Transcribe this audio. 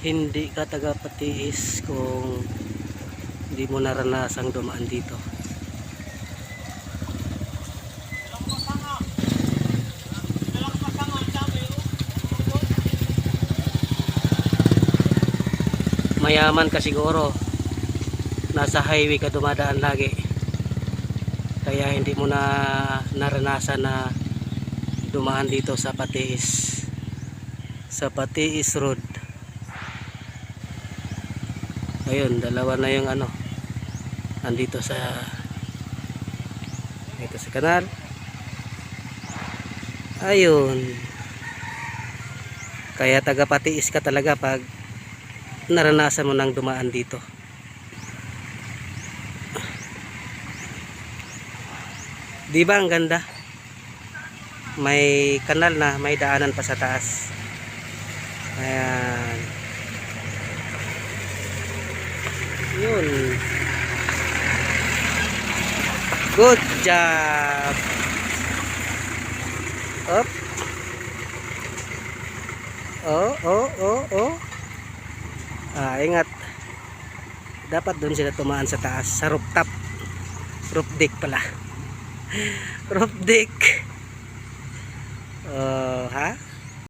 Hindi ka tagapatiis kung hindi mo naranasang dumaan dito. Mayaman ka siguro, nasa highway ka dumadaan lagi, kaya hindi mo na naranasan na dumaan dito sa Patiis, sa Patiis Road. Ayun, dalawa na yung ano andito sa kanal. Ayun, kaya taga Patiis ka talaga pag naranasan mo nang dumaan dito. Di ba ang ganda? May kanal na, may daanan pa sa taas. Ayan. Yun. Good job. Up. Oh. Ingat. Dapat doon sila tumaan sa taas, sa rooftop. Roof deck pala. Roof deck. Ha?